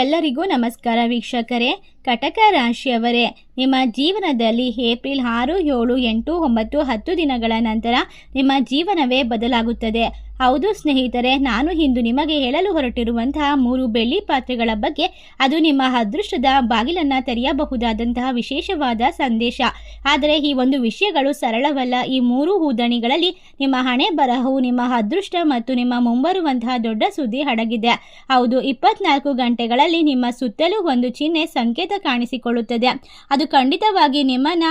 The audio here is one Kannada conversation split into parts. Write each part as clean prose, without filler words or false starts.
ಎಲ್ಲರಿಗೂ ನಮಸ್ಕಾರ ವೀಕ್ಷಕರೇ. ಕಟಕ ರಾಶಿಯವರೇ, ನಿಮ್ಮ ಜೀವನದಲ್ಲಿ ಏಪ್ರಿಲ್ 6, 7, 8, 9, 10 ದಿನಗಳ ನಂತರ ನಿಮ್ಮ ಜೀವನವೇ ಬದಲಾಗುತ್ತದೆ. ಹೌದು ಸ್ನೇಹಿತರೆ, ನಾನು ಇಂದು ನಿಮಗೆ ಹೇಳಲು ಹೊರಟಿರುವಂತಹ 3 ಬೆಳ್ಳಿ ಪಾತ್ರೆಗಳ ಬಗ್ಗೆ. ಅದು ನಿಮ್ಮ ಅದೃಷ್ಟದ ಬಾಗಿಲನ್ನು ತೆರೆಯಬಹುದಾದಂತಹ ವಿಶೇಷವಾದ ಸಂದೇಶ. ಆದರೆ ಈ ಒಂದು ವಿಷಯಗಳು ಸರಳವಲ್ಲ. ಈ 3 ಊದಣಿಗಳಲ್ಲಿ ನಿಮ್ಮ ಹಣೆ ಬರಹವು, ನಿಮ್ಮ ಅದೃಷ್ಟ ಮತ್ತು ನಿಮ್ಮ ಮುಂಬರುವಂತಹ ದೊಡ್ಡ ಸುದ್ದಿ ಅಡಗಿದೆ. ಹೌದು, 24 ಗಂಟೆಗಳಲ್ಲಿ ನಿಮ್ಮ ಸುತ್ತಲೂ ಒಂದು ಚಿಹ್ನೆ ಸಂಕೇತ ಕಾಣಿಸಿಕೊಳ್ಳುತ್ತದೆ. ಅದು ಖಂಡಿತವಾಗಿ ನಿಮ್ಮನ್ನ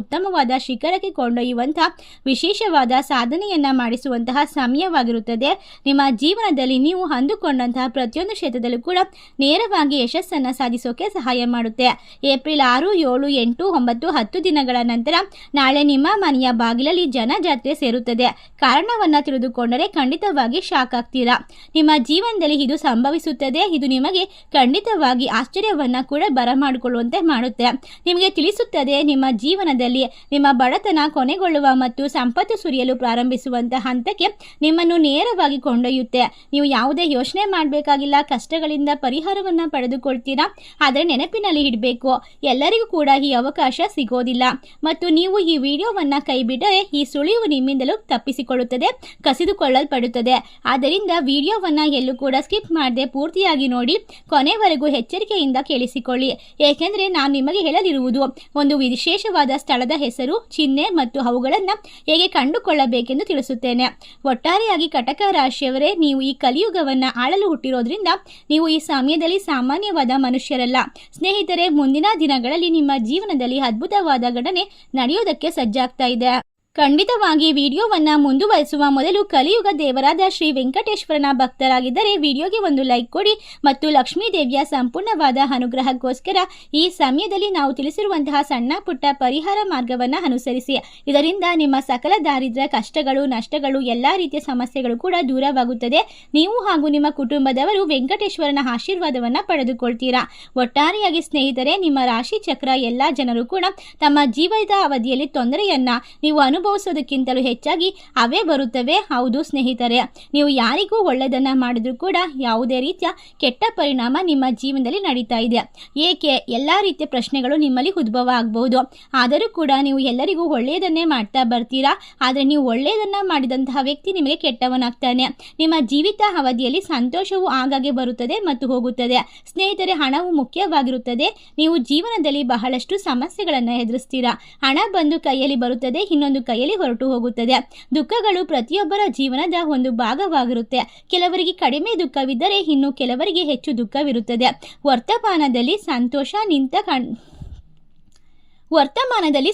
ಉತ್ತಮವಾದ ಶಿಖರಕ್ಕೆ ಕೊಂಡೊಯ್ಯುವಂತಹ ವಿಶೇಷವಾದ ಸಾಧನೆಯನ್ನ ಮಾಡಿಸುವಂತಹ ಸಮಯವಾಗಿರುತ್ತದೆ. ನಿಮ್ಮ ಜೀವನದಲ್ಲಿ ನೀವು ಅಂದುಕೊಂಡಂತಹ ಪ್ರತಿಯೊಂದು ಕ್ಷೇತ್ರದಲ್ಲೂ ಕೂಡ ನೇರವಾಗಿ ಯಶಸ್ಸನ್ನು ಸಾಧಿಸೋಕೆ ಸಹಾಯ ಮಾಡುತ್ತೆ. ಏಪ್ರಿಲ್ 6, 7, 8, 9, 10 ದಿನಗಳ ನಂತರ ನಾಳೆ ನಿಮ್ಮ ಮನೆಯ ಬಾಗಿಲಲ್ಲಿ ಜನಜಾತ್ರೆ ಸೇರುತ್ತದೆ. ಕಾರಣವನ್ನ ತಿಳಿದುಕೊಂಡರೆ ಖಂಡಿತವಾಗಿ ಶಾಕ್ ಆಗ್ತೀರಾ. ನಿಮ್ಮ ಜೀವನದಲ್ಲಿ ಇದು ಸಂಭವಿಸುತ್ತದೆ. ಇದು ನಿಮಗೆ ಖಂಡಿತವಾಗಿ ಆಶ್ಚರ್ಯವನ್ನ ಕೂಡ ಬರಮಾಡಿಕೊಳ್ಳುವಂತೆ ಮಾಡುತ್ತೆ. ನಿಮಗೆ ತಿಳಿಸುತ್ತದೆ, ನಿಮ್ಮ ಜೀವನದಲ್ಲಿ ನಿಮ್ಮ ಬಡತನ ಕೊನೆಗೊಳ್ಳುವ ಮತ್ತು ಸಂಪತ್ತು ಸುರಿಯಲು ಪ್ರಾರಂಭಿಸುವಂತಹ ಹಂತಕ್ಕೆ ನಿಮ್ಮನ್ನು ನೇರವಾಗಿ ಕೊಂಡೊಯ್ಯುತ್ತೆ. ನೀವು ಯಾವುದೇ ಯೋಚನೆ ಮಾಡಬೇಕಾಗಿಲ್ಲ. ಕಷ್ಟಗಳಿಂದ ಪರಿಹಾರವನ್ನು ಪಡೆದುಕೊಳ್ತೀರಾ. ಆದರೆ ನೆನಪಿನಲ್ಲಿ ಇಡಬೇಕು, ಎಲ್ಲರಿಗೂ ಕೂಡ ಈ ಅವಕಾಶ ಸಿಗೋದಿಲ್ಲ. ಮತ್ತು ನೀವು ಈ ವಿಡಿಯೋವನ್ನು ಕೈಬಿಟ್ಟರೆ ಈ ಸುಳಿವು ನಿಮ್ಮಿಂದಲೂ ತಪ್ಪಿಸಿಕೊಳ್ಳುತ್ತದೆ, ಕಸಿದುಕೊಳ್ಳಲ್ಪಡುತ್ತದೆ. ಆದ್ದರಿಂದ ವಿಡಿಯೋವನ್ನು ಎಲ್ಲೂ ಕೂಡ ಸ್ಕಿಪ್ ಮಾಡದೆ ಪೂರ್ತಿಯಾಗಿ ನೋಡಿ, ಕೊನೆವರೆಗೂ ಎಚ್ಚರಿಕೆಯಿಂದ ಕೇಳಿಸಿಕೊಳ್ಳಿ. ಏಕೆಂದರೆ ನಾನು ನಿಮಗೆ ಹೇಳಲಿರುವುದು ಒಂದು ವಿಶೇಷವಾದ ಸ್ಥಳದ ಹೆಸರು, ಚಿಹ್ನೆ ಮತ್ತು ಅವುಗಳನ್ನು ಹೇಗೆ ಕಂಡುಕೊಳ್ಳಬೇಕೆಂದು ತಿಳಿಸುತ್ತೇನೆ. ಒಟ್ಟಾರೆಯಾಗಿ ಕಟಕ ರಾಶಿಯವರೇ, ನೀವು ಈ ಕಲಿಯುಗವನ್ನು ಆಳಲು ಹುಟ್ಟಿರೋದ್ರಿಂದ ನೀವು ಈ ಸಮಯದಲ್ಲಿ ಸಾಮಾನ್ಯವಾದ ಮನುಷ್ಯರಲ್ಲ. ಸ್ನೇಹಿತರೆ, ಮುಂದಿನ ದಿನಗಳಲ್ಲಿ ನಿಮ್ಮ ಜೀವನದಲ್ಲಿ ಅದ್ಭುತವಾದ ಘಟನೆ ನಡೆಯೋದಕ್ಕೆ ಸಜ್ಜಾಗ್ತಾ ಇದೆ. ಖಂಡಿತವಾಗಿ ವಿಡಿಯೋವನ್ನು ಮುಂದುವರಿಸುವ ಮೊದಲು ಕಲಿಯುಗ ದೇವರಾದ ಶ್ರೀ ವೆಂಕಟೇಶ್ವರನ ಭಕ್ತರಾಗಿದ್ದರೆ ವಿಡಿಯೋಗೆ ಒಂದು ಲೈಕ್ ಕೊಡಿ ಮತ್ತು ಲಕ್ಷ್ಮೀ ದೇವಿಯ ಸಂಪೂರ್ಣವಾದ ಅನುಗ್ರಹಕ್ಕೋಸ್ಕರ ಈ ಸಮಯದಲ್ಲಿ ನಾವು ತಿಳಿಸಿರುವಂತಹ ಸಣ್ಣ ಪುಟ್ಟ ಪರಿಹಾರ ಮಾರ್ಗವನ್ನು ಅನುಸರಿಸಿ. ಇದರಿಂದ ನಿಮ್ಮ ಸಕಲ ದಾರಿದ್ರ್ಯ, ಕಷ್ಟಗಳು, ನಷ್ಟಗಳು, ಎಲ್ಲಾ ರೀತಿಯ ಸಮಸ್ಯೆಗಳು ಕೂಡ ದೂರವಾಗುತ್ತದೆ. ನೀವು ಹಾಗೂ ನಿಮ್ಮ ಕುಟುಂಬದವರು ವೆಂಕಟೇಶ್ವರನ ಆಶೀರ್ವಾದವನ್ನು ಪಡೆದುಕೊಳ್ತೀರಾ. ಒಟ್ಟಾರೆಯಾಗಿ ಸ್ನೇಹಿತರೆ, ನಿಮ್ಮ ರಾಶಿ ಚಕ್ರ ಎಲ್ಲ ಜನರು ಕೂಡ ತಮ್ಮ ಜೀವನದ ಅವಧಿಯಲ್ಲಿ ತೊಂದರೆಯನ್ನ ನೀವು ಅನುಭವಿಸೋದಕ್ಕಿಂತಲೂ ಹೆಚ್ಚಾಗಿ ಅವೇ ಬರುತ್ತವೆ. ಹೌದು ಸ್ನೇಹಿತರೆ, ನೀವು ಯಾರಿಗೂ ಒಳ್ಳೆಯದನ್ನ ಮಾಡಿದ್ರೂ ಕೂಡ ಯಾವುದೇ ರೀತಿಯ ಕೆಟ್ಟ ಪರಿಣಾಮ ನಿಮ್ಮ ಜೀವನದಲ್ಲಿ ನಡೀತಾ ಇದೆ. ಏಕೆ? ಎಲ್ಲ ರೀತಿಯ ಪ್ರಶ್ನೆಗಳು ನಿಮ್ಮಲ್ಲಿ ಉದ್ಭವ ಆಗಬಹುದು. ಆದರೂ ಕೂಡ ನೀವು ಎಲ್ಲರಿಗೂ ಒಳ್ಳೆಯದನ್ನೇ ಮಾಡ್ತಾ ಬರ್ತೀರಾ. ಆದರೆ ನೀವು ಒಳ್ಳೆಯದನ್ನ ಮಾಡಿದಂತಹ ವ್ಯಕ್ತಿ ನಿಮಗೆ ಕೆಟ್ಟವನಾಗ್ತಾನೆ. ನಿಮ್ಮ ಜೀವಿತ ಅವಧಿಯಲ್ಲಿ ಸಂತೋಷವು ಆಗಾಗ್ಗೆ ಬರುತ್ತದೆ ಮತ್ತು ಹೋಗುತ್ತದೆ. ಸ್ನೇಹಿತರೆ, ಹಣವು ಮುಖ್ಯವಾಗಿರುತ್ತದೆ. ನೀವು ಜೀವನದಲ್ಲಿ ಬಹಳಷ್ಟು ಸಮಸ್ಯೆಗಳನ್ನು ಎದುರಿಸ್ತೀರಾ. ಹಣ ಬಂದು ಕೈಯಲ್ಲಿ ಬರುತ್ತದೆ, ಇನ್ನೊಂದು ಕೈಯಲ್ಲಿ ಹೊರಟು ಹೋಗುತ್ತದೆ. ದುಃಖಗಳು ಪ್ರತಿಯೊಬ್ಬರ ಜೀವನದ ಒಂದು ಭಾಗವಾಗಿರುತ್ತೆ. ಕೆಲವರಿಗೆ ಕಡಿಮೆ ದುಃಖವಿದ್ದರೆ ಇನ್ನು ಕೆಲವರಿಗೆ ಹೆಚ್ಚು ದುಃಖವಿರುತ್ತದೆ. ವರ್ತಮಾನದಲ್ಲಿ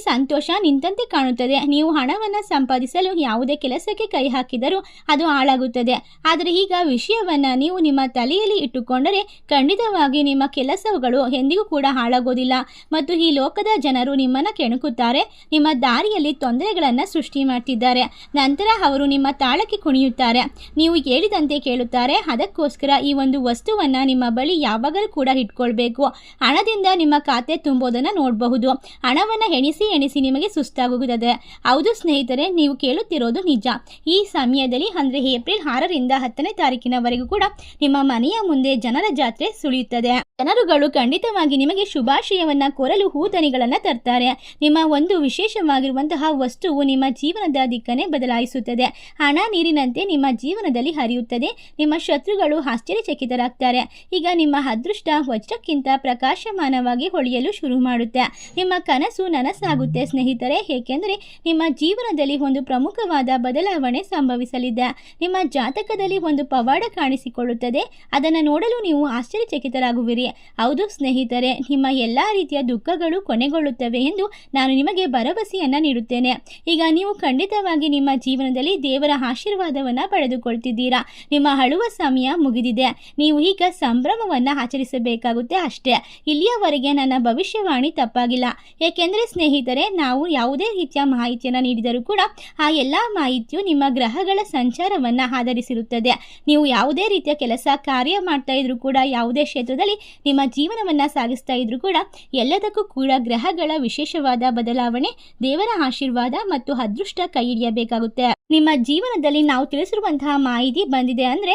ಸಂತೋಷ ನಿಂತಂತೆ ಕಾಣುತ್ತದೆ. ನೀವು ಹಣವನ್ನು ಸಂಪಾದಿಸಲು ಯಾವುದೇ ಕೆಲಸಕ್ಕೆ ಕೈ ಹಾಕಿದರೂ ಅದು ಹಾಳಾಗುತ್ತದೆ. ಆದರೆ ಈಗ ವಿಷಯವನ್ನು ನೀವು ನಿಮ್ಮ ತಲೆಯಲ್ಲಿ ಇಟ್ಟುಕೊಂಡರೆ ಖಂಡಿತವಾಗಿ ನಿಮ್ಮ ಕೆಲಸಗಳು ಎಂದಿಗೂ ಕೂಡ ಹಾಳಾಗೋದಿಲ್ಲ. ಮತ್ತು ಈ ಲೋಕದ ಜನರು ನಿಮ್ಮನ್ನು ಕೆಣಕುತ್ತಾರೆ, ನಿಮ್ಮ ದಾರಿಯಲ್ಲಿ ತೊಂದರೆಗಳನ್ನು ಸೃಷ್ಟಿ ಮಾಡ್ತಿದ್ದಾರೆ. ನಂತರ ಅವರು ನಿಮ್ಮ ತಾಳಕ್ಕೆ ಕುಣಿಯುತ್ತಾರೆ, ನೀವು ಹೇಳಿದಂತೆ ಕೇಳುತ್ತಾರೆ. ಅದಕ್ಕೋಸ್ಕರ ಈ ಒಂದು ವಸ್ತುವನ್ನು ನಿಮ್ಮ ಬಳಿ ಯಾವಾಗಲೂ ಕೂಡ ಇಟ್ಕೊಳ್ಬೇಕು. ಹಣದಿಂದ ನಿಮ್ಮ ಖಾತೆ ತುಂಬೋದನ್ನು ನೋಡಬಹುದು. ಹಣವನ್ನು ಎಣಿಸಿ ನಿಮಗೆ ಸುಸ್ತಾಗುತ್ತದೆ. ಹೌದು ಸ್ನೇಹಿತರೆ, ನೀವು ಕೇಳುತ್ತಿರೋದು ನಿಜ. ಈ ಸಮಯದಲ್ಲಿ ಅಂದರೆ ಏಪ್ರಿಲ್ 6ರಿಂದ 10ನೇ ತಾರೀಕಿನವರೆಗೂ ಕೂಡ ನಿಮ್ಮ ಮನೆಯ ಮುಂದೆ ಜನರ ಜಾತ್ರೆ ಸುಳಿಯುತ್ತದೆ. ಜನರುಗಳು ಖಂಡಿತವಾಗಿ ನಿಮಗೆ ಶುಭಾಶಯವನ್ನ ಕೋರಲು ಹೂದನಿಗಳನ್ನು ತರ್ತಾರೆ. ನಿಮ್ಮ ಒಂದು ವಿಶೇಷವಾಗಿರುವಂತಹ ವಸ್ತುವು ನಿಮ್ಮ ಜೀವನದ ದಿಕ್ಕನ್ನೇ ಬದಲಾಯಿಸುತ್ತದೆ. ಹಣ ನೀರಿನಂತೆ ನಿಮ್ಮ ಜೀವನದಲ್ಲಿ ಹರಿಯುತ್ತದೆ. ನಿಮ್ಮ ಶತ್ರುಗಳು ಆಶ್ಚರ್ಯಚಕಿತರಾಗ್ತಾರೆ. ಈಗ ನಿಮ್ಮ ಅದೃಷ್ಟ ವಜ್ರಕ್ಕಿಂತ ಪ್ರಕಾಶಮಾನವಾಗಿ ಹೊಳೆಯಲು ಶುರು ಮಾಡುತ್ತೆ. ನಿಮ್ಮ ಕನಸು ನನಸಾಗುತ್ತೆ ಸ್ನೇಹಿತರೆ. ಏಕೆಂದರೆ ನಿಮ್ಮ ಜೀವನದಲ್ಲಿ ಒಂದು ಪ್ರಮುಖವಾದ ಬದಲಾವಣೆ ಸಂಭವಿಸಲಿದೆ. ನಿಮ್ಮ ಜಾತಕದಲ್ಲಿ ಒಂದು ಪವಾಡ ಕಾಣಿಸಿಕೊಳ್ಳುತ್ತದೆ. ಅದನ್ನು ನೋಡಲು ನೀವು ಆಶ್ಚರ್ಯಚಕಿತರಾಗುವಿರಿ. ಹೌದು ಸ್ನೇಹಿತರೆ, ನಿಮ್ಮ ಎಲ್ಲ ರೀತಿಯ ದುಃಖಗಳು ಕೊನೆಗೊಳ್ಳುತ್ತವೆ ಎಂದು ನಾನು ನಿಮಗೆ ಭರವಸೆಯನ್ನ ನೀಡುತ್ತೇನೆ. ಈಗ ನೀವು ಖಂಡಿತವಾಗಿ ನಿಮ್ಮ ಜೀವನದಲ್ಲಿ ದೇವರ ಆಶೀರ್ವಾದವನ್ನು ಪಡೆದುಕೊಳ್ತಿದ್ದೀರಾ. ನಿಮ್ಮ ಅಳುವ ಸಮಯ ಮುಗಿದಿದೆ. ನೀವು ಈಗ ಸಂಭ್ರಮವನ್ನು ಆಚರಿಸಬೇಕಾಗುತ್ತೆ ಅಷ್ಟೇ. ಇಲ್ಲಿಯವರೆಗೆ ನನ್ನ ಭವಿಷ್ಯವಾಣಿ ತಪ್ಪಾಗಿಲ್ಲ. ಏಕೆಂದರೆ ಸ್ನೇಹಿತರೆ, ನಾವು ಯಾವುದೇ ರೀತಿಯ ಮಾಹಿತಿಯನ್ನು ನೀಡಿದರೂ ಕೂಡ ಆ ಎಲ್ಲ ಮಾಹಿತಿಯು ನಿಮ್ಮ ಗ್ರಹಗಳ ಸಂಚಾರವನ್ನು ಆಧರಿಸಿರುತ್ತದೆ. ನೀವು ಯಾವುದೇ ರೀತಿಯ ಕೆಲಸ ಕಾರ್ಯ ಮಾಡ್ತಾ ಇದ್ರೂ ಕೂಡ, ಯಾವುದೇ ಕ್ಷೇತ್ರದಲ್ಲಿ ನಿಮ್ಮ ಜೀವನವನ್ನು ಸಾಗಿಸ್ತಾ ಇದ್ರೂ ಕೂಡ, ಎಲ್ಲದಕ್ಕೂ ಕೂಡ ಗ್ರಹಗಳ ವಿಶೇಷವಾದ ಬದಲಾವಣೆ, ದೇವರ ಆಶೀರ್ವಾದ ಮತ್ತು ಅದೃಷ್ಟ ಕೈ ಹಿಡಿಯಬೇಕಾಗುತ್ತೆ. ನಿಮ್ಮ ಜೀವನದಲ್ಲಿ ನಾವು ತಿಳಿಸಿರುವಂತಹ ಮಾಹಿತಿ ಬಂದಿದೆ ಅಂದರೆ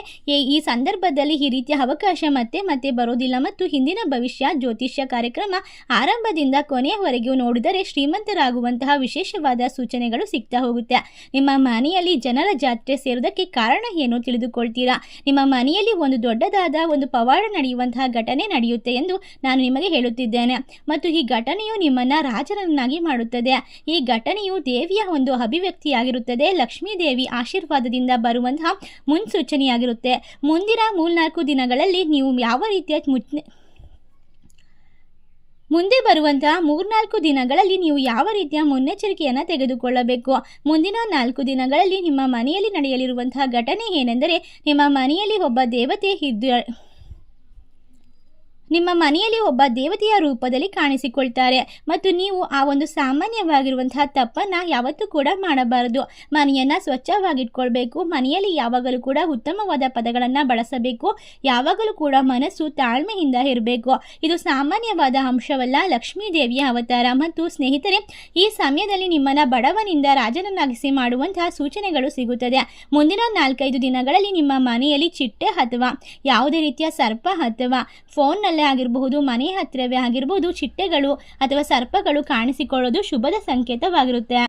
ಈ ಸಂದರ್ಭದಲ್ಲಿ ಈ ರೀತಿಯ ಅವಕಾಶ ಮತ್ತೆ ಮತ್ತೆ ಬರೋದಿಲ್ಲ. ಮತ್ತು ಹಿಂದಿನ ಭವಿಷ್ಯ ಜ್ಯೋತಿಷ್ಯ ಕಾರ್ಯಕ್ರಮ ಆರಂಭದಿಂದ ಕೊನೆಯವರೆಗೂ ನೋಡಿದರೆ ಶ್ರೀಮಂತರಾಗುವಂತಹ ವಿಶೇಷವಾದ ಸೂಚನೆಗಳು ಸಿಗ್ತಾ ಹೋಗುತ್ತೆ. ನಿಮ್ಮ ಮನೆಯಲ್ಲಿ ಜನರ ಜಾತ್ರೆ ಸೇರೋದಕ್ಕೆ ಕಾರಣ ಏನು ತಿಳಿದುಕೊಳ್ತೀರಾ. ನಿಮ್ಮ ಮನೆಯಲ್ಲಿ ಒಂದು ದೊಡ್ಡದಾದ ಒಂದು ಪವಾಡ ನಡೆಯುವಂತಹ ಘಟನೆ ನಡೆಯುತ್ತೆ ಎಂದು ನಾನು ನಿಮಗೆ ಹೇಳುತ್ತಿದ್ದೇನೆ. ಮತ್ತು ಈ ಘಟನೆಯು ನಿಮ್ಮನ್ನು ರಾಜರನ್ನಾಗಿ ಮಾಡುತ್ತದೆ. ಈ ಘಟನೆಯು ದೇವಿಯ ಒಂದು ಅಭಿವ್ಯಕ್ತಿಯಾಗಿರುತ್ತದೆ. ಲಕ್ಷ್ಮೀ ದೇವಿ ಆಶೀರ್ವಾದದಿಂದ ಬರುವಂತಹ ಮುನ್ಸೂಚನೆಯಾಗಿರುತ್ತೆ. ಮುಂದಿನ 3-4 ದಿನಗಳಲ್ಲಿ ನೀವು ಯಾವ ರೀತಿಯ ಮುಂದೆ ಬರುವಂತಹ 3-4 ದಿನಗಳಲ್ಲಿ ನೀವು ಯಾವ ರೀತಿಯ ಮುನ್ನೆಚ್ಚರಿಕೆಯನ್ನು ತೆಗೆದುಕೊಳ್ಳಬೇಕು. ಮುಂದಿನ 4 ದಿನಗಳಲ್ಲಿ ನಿಮ್ಮ ಮನೆಯಲ್ಲಿ ನಡೆಯಲಿರುವಂತಹ ಘಟನೆ ಏನೆಂದರೆ, ನಿಮ್ಮ ಮನೆಯಲ್ಲಿ ಒಬ್ಬ ದೇವತೆಯ ರೂಪದಲ್ಲಿ ಕಾಣಿಸಿಕೊಳ್ತಾರೆ. ಮತ್ತು ನೀವು ಆ ಒಂದು ಸಾಮಾನ್ಯವಾಗಿರುವಂತಹ ತಪ್ಪನ್ನು ಯಾವತ್ತೂ ಕೂಡ ಮಾಡಬಾರದು. ಮನೆಯನ್ನು ಸ್ವಚ್ಛವಾಗಿಟ್ಕೊಳ್ಬೇಕು. ಮನೆಯಲ್ಲಿ ಯಾವಾಗಲೂ ಕೂಡ ಉತ್ತಮವಾದ ಪದಗಳನ್ನು ಬಳಸಬೇಕು. ಯಾವಾಗಲೂ ಕೂಡ ಮನಸ್ಸು ತಾಳ್ಮೆಯಿಂದ ಇರಬೇಕು. ಇದು ಸಾಮಾನ್ಯವಾದ ಅಂಶವಲ್ಲ, ಲಕ್ಷ್ಮೀ ದೇವಿಯ ಅವತಾರ. ಮತ್ತು ಸ್ನೇಹಿತರೆ, ಈ ಸಮಯದಲ್ಲಿ ನಿಮ್ಮನ್ನು ಬಡವನಿಂದ ರಾಜನನ್ನಾಗಿಸಿ ಮಾಡುವಂತಹ ಸೂಚನೆಗಳು ಸಿಗುತ್ತದೆ. ಮುಂದಿನ 4-5 ದಿನಗಳಲ್ಲಿ ನಿಮ್ಮ ಮನೆಯಲ್ಲಿ ಚಿಟ್ಟೆ ಅಥವಾ ಯಾವುದೇ ರೀತಿಯ ಸರ್ಪ ಅಥವಾ ಫೋನ್ನಲ್ಲಿ ಆಗಿರಬಹುದು, ಮನೆ ಹತ್ತಿರವೇ ಆಗಿರಬಹುದು, ಚಿಟ್ಟೆಗಳು ಅಥವಾ ಸರ್ಪಗಳು ಕಾಣಿಸಿಕೊಳ್ಳೋದು ಶುಭದ ಸಂಕೇತವಾಗಿರುತ್ತೆ.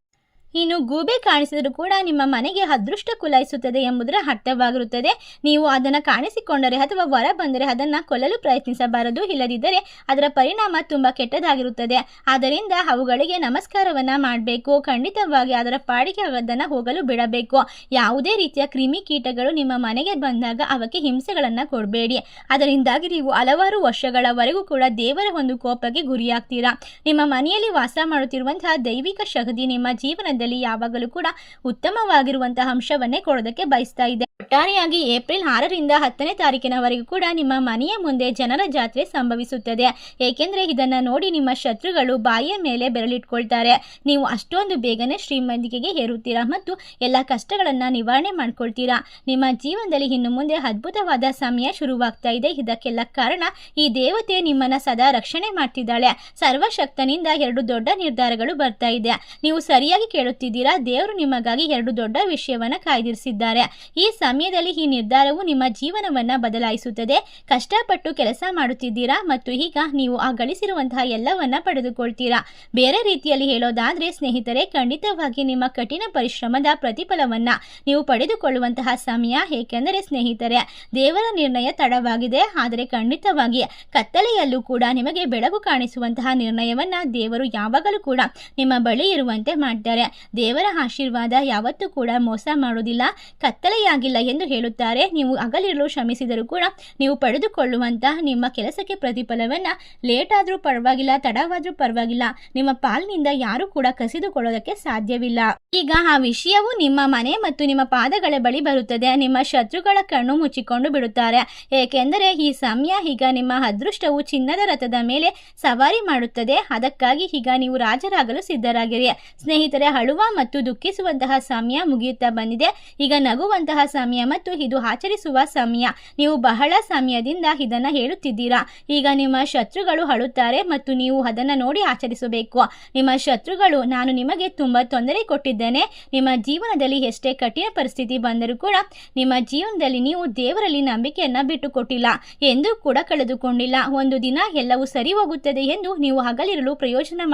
ಇನ್ನು ಗೂಬೆ ಕಾಣಿಸಿದರೂ ಕೂಡ ನಿಮ್ಮ ಮನೆಗೆ ಅದೃಷ್ಟ ಕುಲಾಯಿಸುತ್ತದೆ ಎಂಬುದರ ಅರ್ಥವಾಗಿರುತ್ತದೆ. ನೀವು ಅದನ್ನು ಕಾಣಿಸಿಕೊಂಡರೆ ಅಥವಾ ಹೊರ ಬಂದರೆ ಅದನ್ನು ಕೊಲ್ಲಲು ಪ್ರಯತ್ನಿಸಬಾರದು. ಇಲ್ಲದಿದ್ದರೆ ಅದರ ಪರಿಣಾಮ ತುಂಬ ಕೆಟ್ಟದಾಗಿರುತ್ತದೆ. ಆದ್ದರಿಂದ ಅವುಗಳಿಗೆ ನಮಸ್ಕಾರವನ್ನು ಮಾಡಬೇಕು. ಖಂಡಿತವಾಗಿ ಅದರ ಪಾಡಿಗೆ ಅದನ್ನು ಹೋಗಲು ಬಿಡಬೇಕು. ಯಾವುದೇ ರೀತಿಯ ಕ್ರಿಮಿ ಕೀಟಗಳು ನಿಮ್ಮ ಮನೆಗೆ ಬಂದಾಗ ಅವಕ್ಕೆ ಹಿಂಸೆಗಳನ್ನು ಕೊಡಬೇಡಿ. ಅದರಿಂದಾಗಿ ನೀವು ಹಲವಾರು ವರ್ಷಗಳವರೆಗೂ ಕೂಡ ದೇವರ ಒಂದು ಕೋಪಕ್ಕೆ ಗುರಿಯಾಗ್ತೀರಾ. ನಿಮ್ಮ ಮನೆಯಲ್ಲಿ ವಾಸ ಮಾಡುತ್ತಿರುವಂತಹ ದೈವಿಕ ಶಕ್ತಿ ನಿಮ್ಮ ಜೀವನದಲ್ಲಿ ಯಾವಾಗಲೂ ಕೂಡ ಉತ್ತಮವಾಗಿರುವಂತಹ ಅಂಶವನ್ನೇ ಕೊಡೋದಕ್ಕೆ ಬಯಸ್ತಾ ಇದೆ. ಒಟ್ಟಾರೆಯಾಗಿ ಏಪ್ರಿಲ್ 6ರಿಂದ 10ನೇ ತಾರೀಕಿನವರೆಗೂ ಕೂಡ ನಿಮ್ಮ ಮನೆಯ ಮುಂದೆ ಜನರ ಜಾತ್ರೆ ಸಂಭವಿಸುತ್ತದೆ. ಏಕೆಂದರೆ ಇದನ್ನು ನೋಡಿ ನಿಮ್ಮ ಶತ್ರುಗಳು ಬಾಯಿಯ ಮೇಲೆ ಬೆರಳಿಟ್ಕೊಳ್ತಾರೆ. ನೀವು ಅಷ್ಟೊಂದು ಬೇಗನೆ ಶ್ರೀಮಂತಿಕೆಗೆ ಏರುತ್ತೀರಾ ಮತ್ತು ಎಲ್ಲ ಕಷ್ಟಗಳನ್ನು ನಿವಾರಣೆ ಮಾಡ್ಕೊಳ್ತೀರಾ. ನಿಮ್ಮ ಜೀವನದಲ್ಲಿ ಇನ್ನು ಮುಂದೆ ಅದ್ಭುತವಾದ ಸಮಯ ಶುರುವಾಗ್ತಾ ಇದೆ. ಇದಕ್ಕೆಲ್ಲ ಕಾರಣ ಈ ದೇವತೆ ನಿಮ್ಮನ್ನು ಸದಾ ರಕ್ಷಣೆ ಮಾಡ್ತಿದ್ದಾಳೆ. ಸರ್ವಶಕ್ತನಿಂದ 2 ದೊಡ್ಡ ನಿರ್ಧಾರಗಳು ಬರ್ತಾ ಇದೆ. ನೀವು ಸರಿಯಾಗಿ ಕೇಳುತ್ತಿದ್ದೀರಾ. ದೇವರು ನಿಮಗಾಗಿ 2 ದೊಡ್ಡ ವಿಷಯವನ್ನು ಕಾಯ್ದಿರಿಸಿದ್ದಾರೆ. ಈ ಸಮಯದಲ್ಲಿ ಈ ನಿರ್ಧಾರವು ನಿಮ್ಮ ಜೀವನವನ್ನು ಬದಲಾಯಿಸುತ್ತದೆ. ಕಷ್ಟಪಟ್ಟು ಕೆಲಸ ಮಾಡುತ್ತಿದ್ದೀರಾ ಮತ್ತು ಈಗ ನೀವು ಆ ಗಳಿಸಿರುವಂತಹ ಎಲ್ಲವನ್ನ ಪಡೆದುಕೊಳ್ತೀರಾ. ಬೇರೆ ರೀತಿಯಲ್ಲಿ ಹೇಳೋದಾದ್ರೆ ಸ್ನೇಹಿತರೆ, ಖಂಡಿತವಾಗಿ ನಿಮ್ಮ ಕಠಿಣ ಪರಿಶ್ರಮದ ಪ್ರತಿಫಲವನ್ನು ನೀವು ಪಡೆದುಕೊಳ್ಳುವಂತಹ ಸಮಯ. ಏಕೆಂದರೆ ಸ್ನೇಹಿತರೆ, ದೇವರ ನಿರ್ಣಯ ತಡವಾಗಿದೆ, ಆದರೆ ಖಂಡಿತವಾಗಿ ಕತ್ತಲೆಯಲ್ಲೂ ಕೂಡ ನಿಮಗೆ ಬೆಳಕು ಕಾಣಿಸುವಂತಹ ನಿರ್ಣಯವನ್ನ ದೇವರು ಯಾವಾಗಲೂ ಕೂಡ ನಿಮ್ಮ ಬಳಿ ಇರುವಂತೆ ಮಾಡ್ತಾರೆ. ದೇವರ ಆಶೀರ್ವಾದ ಯಾವತ್ತೂ ಕೂಡ ಮೋಸ ಮಾಡೋದಿಲ್ಲ. ಕತ್ತಲೆಯಾಗಿಲ್ಲ ಎಂದು ಹೇಳುತ್ತಾರೆ. ನೀವು ಹಗಲಿರಲು ಶ್ರಮಿಸಿದರೂ ಕೂಡ ನೀವು ಪಡೆದುಕೊಳ್ಳುವಂತಹ ನಿಮ್ಮ ಕೆಲಸಕ್ಕೆ ಪ್ರತಿಫಲವನ್ನು ಲೇಟ್ ಆದರೂ ಪರವಾಗಿಲ್ಲ, ತಡವಾದರೂ ಪರವಾಗಿಲ್ಲ, ನಿಮ್ಮ ಪಾಲಿನಿಂದ ಯಾರೂ ಕೂಡ ಕಸಿದುಕೊಳ್ಳೋದಕ್ಕೆ ಸಾಧ್ಯವಿಲ್ಲ. ಈಗ ಆ ವಿಷಯವು ನಿಮ್ಮ ಮನೆ ಮತ್ತು ನಿಮ್ಮ ಪಾದಗಳ ಬಳಿ ಬರುತ್ತದೆ. ನಿಮ್ಮ ಶತ್ರುಗಳ ಕಣ್ಣು ಮುಚ್ಚಿಕೊಂಡು ಬಿಡುತ್ತಾರೆ. ಏಕೆಂದರೆ ಈ ಸಮಯ ಈಗ ನಿಮ್ಮ ಅದೃಷ್ಟವು ಚಿನ್ನದ ರಥದ ಮೇಲೆ ಸವಾರಿ ಮಾಡುತ್ತದೆ. ಅದಕ್ಕಾಗಿ ಈಗ ನೀವು ರಾಜರಾಗಲು ಸಿದ್ಧರಾಗಿರಿ. ಸ್ನೇಹಿತರೆ, ಅಳುವ ಮತ್ತು ದುಃಖಿಸುವಂತಹ ಸಮಯ ಮುಗಿಯುತ್ತಾ ಬಂದಿದೆ. ಈಗ ನಗುವಂತಹ ಸಮಯ ಮತ್ತು ಇದು ಆಚರಿಸುವ ಸಮಯ. ನೀವು ಬಹಳ ಸಮಯದಿಂದ ಇದನ್ನು ಹೇಳುತ್ತಿದ್ದೀರಾ. ಈಗ ನಿಮ್ಮ ಶತ್ರುಗಳು ಅಳುತ್ತಾರೆ ಮತ್ತು ನೀವು ಅದನ್ನು ನೋಡಿ ಆಚರಿಸಬೇಕು. ನಿಮ್ಮ ಶತ್ರುಗಳು, ನಾನು ನಿಮಗೆ ತುಂಬ ತೊಂದರೆ ಕೊಟ್ಟಿದ್ದೇನೆ. ನಿಮ್ಮ ಜೀವನದಲ್ಲಿ ಎಷ್ಟೇ ಕಠಿಣ ಪರಿಸ್ಥಿತಿ ಬಂದರೂ ಕೂಡ ನಿಮ್ಮ ಜೀವನದಲ್ಲಿ ನೀವು ದೇವರಲ್ಲಿ ನಂಬಿಕೆಯನ್ನು ಬಿಟ್ಟುಕೊಟ್ಟಿಲ್ಲ, ಎಂದೂ ಕೂಡ ಕಳೆದುಕೊಂಡಿಲ್ಲ. ಒಂದು ದಿನ ಎಲ್ಲವೂ ಸರಿ ಹೋಗುತ್ತದೆ ಎಂದು ನೀವು ಹಗಲಿರಲು ಯೋಚನೆ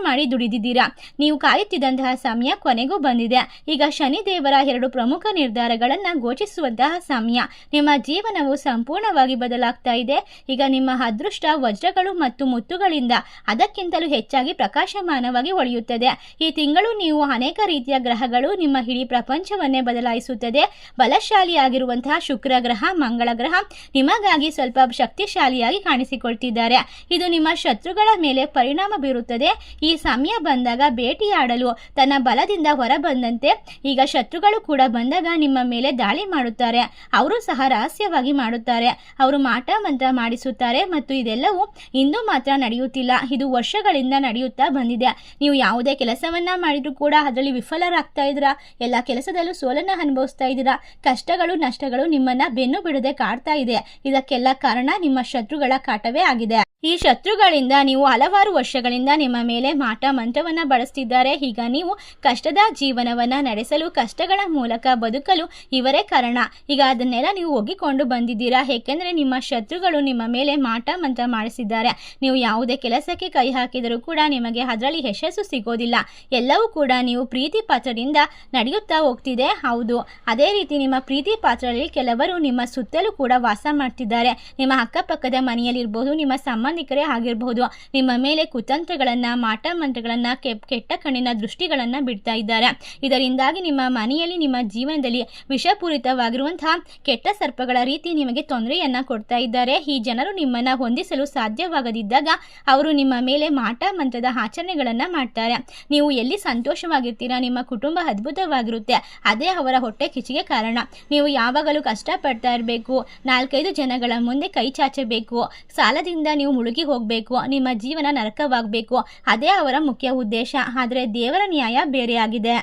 ಮಾಡಿ ದುಡಿದಿದ್ದೀರಾ. ನೀವು ಕಾಯುತ್ತಿದ್ದಂತಹ ಸಮಯ ಕೊನೆಗೂ ಬಂದಿದೆ. ಈಗ ಶನಿ ದೇವರ 2 ಪ್ರಮುಖ ನಿರ್ಧಾರಗಳನ್ನು ಘೋಷಿಸುವಂತಹ ಸಮಯ. ನಿಮ್ಮ ಜೀವನವು ಸಂಪೂರ್ಣವಾಗಿ ಬದಲಾಗ್ತಾ ಇದೆ. ಈಗ ನಿಮ್ಮ ಅದೃಷ್ಟ ವಜ್ರಗಳು ಮತ್ತು ಮುತ್ತುಗಳಿಂದ ಅದಕ್ಕಿಂತಲೂ ಹೆಚ್ಚಾಗಿ ಪ್ರಕಾಶಮಾನವಾಗಿ ಹೊಳೆಯುತ್ತದೆ. ಈ ತಿಂಗಳು ನೀವು ಅನೇಕ ರೀತಿಯ ಗ್ರಹಗಳು ನಿಮ್ಮ ಇಡೀ ಪ್ರಪಂಚವನ್ನೇ ಬದಲಾಯಿಸುತ್ತದೆ. ಬಲಶಾಲಿಯಾಗಿರುವಂತಹ ಶುಕ್ರ ಗ್ರಹ, ಮಂಗಳ ಗ್ರಹ ನಿಮಗಾಗಿ ಸ್ವಲ್ಪ ಶಕ್ತಿಶಾಲಿಯಾಗಿ ಕಾಣಿಸಿಕೊಳ್ತಿದ್ದಾರೆ. ಇದು ನಿಮ್ಮ ಶತ್ರುಗಳ ಮೇಲೆ ಪರಿಣಾಮ ಬೀರುತ್ತದೆ. ಈ ಸಮಯ ಬಂದಾಗ ಬೇಟೆಯಾಡಲು ಸಿಂಹಗಳು ತನ್ನ ಬಲದಿಂದ ಹೊರಬಂದಂತೆ ಈಗ ಶತ್ರುಗಳು ಕೂಡ ಬಂದಾಗ ನಿಮ್ಮ ಮೇಲೆ ದಾಳಿ ಮಾಡುತ್ತಾರೆ. ಅವರು ಸಹ ರಹಸ್ಯವಾಗಿ ಮಾಡುತ್ತಾರೆ. ಅವರು ಮಾಟ ಮಂತ್ರ ಮಾಡಿಸುತ್ತಾರೆ ಮತ್ತು ಇದೆಲ್ಲವೂ ಇಂದು ಮಾತ್ರ ನಡೆಯುತ್ತಿಲ್ಲ, ಇದು ವರ್ಷಗಳಿಂದ ನಡೆಯುತ್ತಾ ಬಂದಿದೆ. ನೀವು ಯಾವುದೇ ಕೆಲಸವನ್ನ ಮಾಡಿದ್ರೂ ಕೂಡ ಅದರಲ್ಲಿ ವಿಫಲರಾಗ್ತಾ ಇದ್ದೀರಾ. ಎಲ್ಲ ಕೆಲಸದಲ್ಲೂ ಸೋಲನ್ನ ಅನುಭವಿಸ್ತಾ ಇದ್ದೀರಾ. ಕಷ್ಟಗಳು ನಷ್ಟಗಳು ನಿಮ್ಮನ್ನ ಬೆನ್ನು ಬಿಡದೆ ಕಾಡ್ತಾ ಇದೆ. ಇದಕ್ಕೆಲ್ಲ ಕಾರಣ ನಿಮ್ಮ ಶತ್ರುಗಳ ಕಾಟವೇ ಆಗಿದೆ. ಈ ಶತ್ರುಗಳಿಂದ ನೀವು ಹಲವಾರು ವರ್ಷಗಳಿಂದ ನಿಮ್ಮ ಮೇಲೆ ಮಾಟ ಮಂತ್ರವನ್ನ ಬಳಸ್ತಿದ್ದಾರೆ. ಈಗ ನೀವು ಕಷ್ಟದ ಜೀವನವನ್ನ ನಡೆಸಲು, ಕಷ್ಟಗಳ ಮೂಲಕ ಬದುಕಲು ಇವರೇ ಕಾರಣ. ಈಗ ಅದನ್ನೆಲ್ಲ ನೀವು ಒಗ್ಗಿಕೊಂಡು ಬಂದಿದ್ದೀರಾ. ಏಕೆಂದರೆ ನಿಮ್ಮ ಶತ್ರುಗಳು ನಿಮ್ಮ ಮೇಲೆ ಮಾಟ ಮಂತ್ರ ಮಾಡಿಸಿದ್ದಾರೆ. ನೀವು ಯಾವುದೇ ಕೆಲಸಕ್ಕೆ ಕೈ ಹಾಕಿದರೂ ಕೂಡ ನಿಮಗೆ ಅದರಲ್ಲಿ ಯಶಸ್ಸು ಸಿಗೋದಿಲ್ಲ. ಎಲ್ಲವೂ ಕೂಡ ನೀವು ಪ್ರೀತಿ ಪಾತ್ರದಿಂದ ನಡೆಯುತ್ತಾ ಹೋಗ್ತಿದೆ. ಹೌದು, ಅದೇ ರೀತಿ ನಿಮ್ಮ ಪ್ರೀತಿ ಪಾತ್ರದಲ್ಲಿ ಕೆಲವರು ನಿಮ್ಮ ಸುತ್ತಲೂ ಕೂಡ ವಾಸ ಮಾಡ್ತಿದ್ದಾರೆ. ನಿಮ್ಮ ಅಕ್ಕಪಕ್ಕದ ಮನೆಯಲ್ಲಿರ್ಬೋದು, ನಿಮ್ಮ ಸಂಬಂಧಿಕರೇ ಆಗಿರಬಹುದು. ನಿಮ್ಮ ಮೇಲೆ ಕುತಂತ್ರಗಳನ್ನ, ಮಾಟ ಮಂತ್ರಗಳನ್ನ, ಕೆಟ್ಟ ಕಣ್ಣಿನ ದೃಷ್ಟಿಗಳನ್ನ ಬಿಡ್ತಾ ಇದ್ದಾರೆ. ಇದರಿಂದಾಗಿ ನಿಮ್ಮ ಮನೆಯಲ್ಲಿ, ನಿಮ್ಮ ಜೀವನದಲ್ಲಿ ವಿಷಪೂರಿತವಾಗಿರುವಂತಹ ಕೆಟ್ಟ ಸರ್ಪಗಳ ರೀತಿ ನಿಮಗೆ ತೊಂದರೆಯನ್ನ ಕೊಡ್ತಾ ಇದ್ದಾರೆ. ಈ ಜನರು ನಿಮ್ಮನ್ನ ಹೊಂದಿಸಲು ಸಾಧ್ಯವಾಗದಿದ್ದಾಗ ಅವರು ನಿಮ್ಮ ಮೇಲೆ ಮಾಟ ಮಂತ್ರದ ಆಚರಣೆಗಳನ್ನ ಮಾಡ್ತಾರೆ. ನೀವು ಎಲ್ಲಿ ಸಂತೋಷವಾಗಿರ್ತೀರಾ, ನಿಮ್ಮ ಕುಟುಂಬ ಅದ್ಭುತವಾಗಿರುತ್ತೆ, ಅದೇ ಅವರ ಹೊಟ್ಟೆ ಕಿಚಿಗೆ ಕಾರಣ. ನೀವು ಯಾವಾಗಲೂ ಕಷ್ಟಪಡ್ತಾ ಇರಬೇಕು, 4-5 ಜನಗಳ ಮುಂದೆ ಕೈ ಚಾಚಬೇಕು, ಸಾಲದಿಂದ ನೀವು ಮುಳುಗಿ ಹೋಗಬೇಕು, ನಿಮ್ಮ ಜೀವನ ನರಕವಾಗಬೇಕು, ಅದೇ ಅವರ ಮುಖ್ಯ ಉದ್ದೇಶ. ಆದರೆ ದೇವರ ನ್ಯಾಯ ಬೇರೆಯಾಗಿದೆ.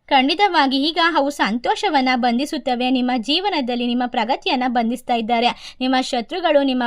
ಖಂಡಿತವಾಗಿ ಈಗ ಅವು ಸಂತೋಷವನ್ನ ಬಂಧಿಸುತ್ತವೆ. ನಿಮ್ಮ ಜೀವನದಲ್ಲಿ ನಿಮ್ಮ ಪ್ರಗತಿಯನ್ನ ಬಂಧಿಸ್ತಾ ಇದ್ದಾರೆ. ನಿಮ್ಮ ಶತ್ರುಗಳು ನಿಮ್ಮ